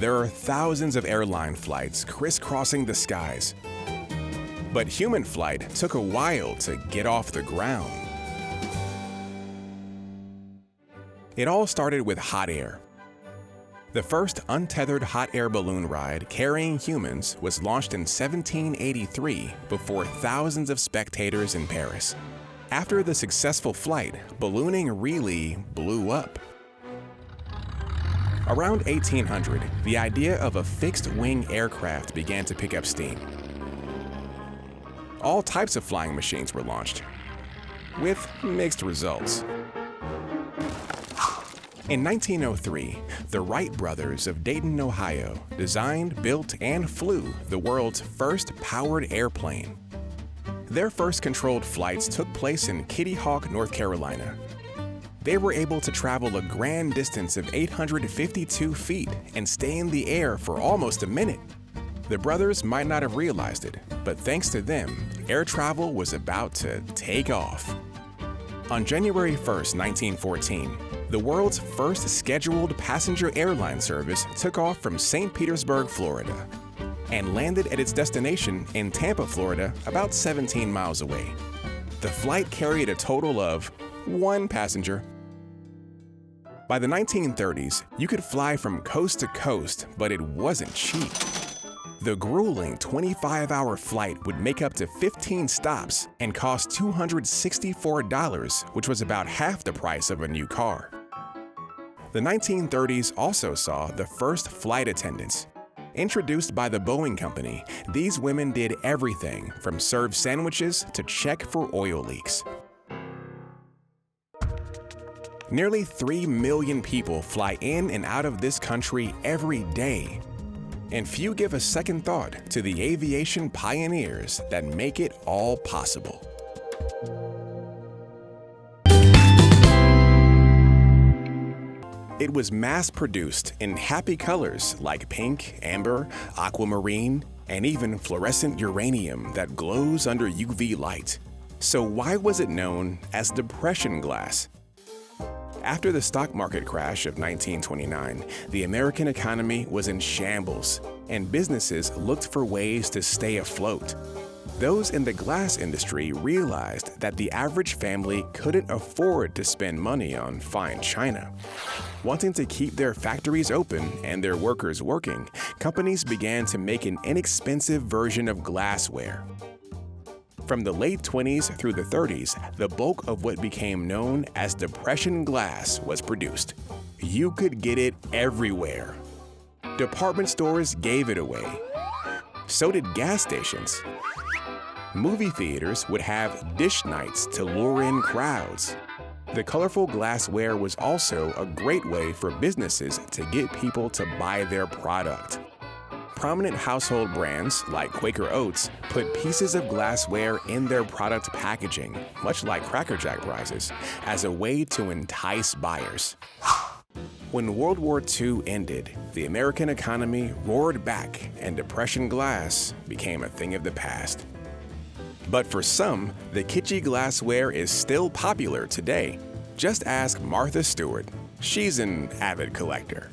there are thousands of airline flights crisscrossing the skies. But human flight took a while to get off the ground. It all started with hot air. The first untethered hot air balloon ride carrying humans was launched in 1783 before thousands of spectators in Paris. After the successful flight, ballooning really blew up. Around 1800, the idea of a fixed-wing aircraft began to pick up steam. All types of flying machines were launched, with mixed results. In 1903, the Wright brothers of Dayton, Ohio, designed, built, and flew the world's first powered airplane. Their first controlled flights took place in Kitty Hawk, North Carolina. They were able to travel a grand distance of 852 feet and stay in the air for almost a minute. The brothers might not have realized it, but thanks to them, air travel was about to take off. On January 1st, 1914, the world's first scheduled passenger airline service took off from St. Petersburg, Florida, and landed at its destination in Tampa, Florida, about 17 miles away. The flight carried a total of 1 passenger. By the 1930s, you could fly from coast to coast, but it wasn't cheap. The grueling 25-hour flight would make up to 15 stops and cost $264, which was about half the price of a new car. The 1930s also saw the first flight attendants. Introduced by the Boeing Company, these women did everything from serve sandwiches to check for oil leaks. Nearly 3 million people fly in and out of this country every day. And few give a second thought to the aviation pioneers that make it all possible. It was mass-produced in happy colors like pink, amber, aquamarine, and even fluorescent uranium that glows under UV light. So why was it known as depression glass? After the stock market crash of 1929, the American economy was in shambles, and businesses looked for ways to stay afloat. Those in the glass industry realized that the average family couldn't afford to spend money on fine china. Wanting to keep their factories open and their workers working, companies began to make an inexpensive version of glassware. From the late 20s through the 30s, the bulk of what became known as depression glass was produced. You could get it everywhere. Department stores gave it away. So did gas stations. Movie theaters would have dish nights to lure in crowds. The colorful glassware was also a great way for businesses to get people to buy their product. Prominent household brands like Quaker Oats put pieces of glassware in their product packaging, much like Cracker Jack prizes, as a way to entice buyers. When World War II ended, the American economy roared back and depression glass became a thing of the past. But for some, the kitschy glassware is still popular today. Just ask Martha Stewart. She's an avid collector.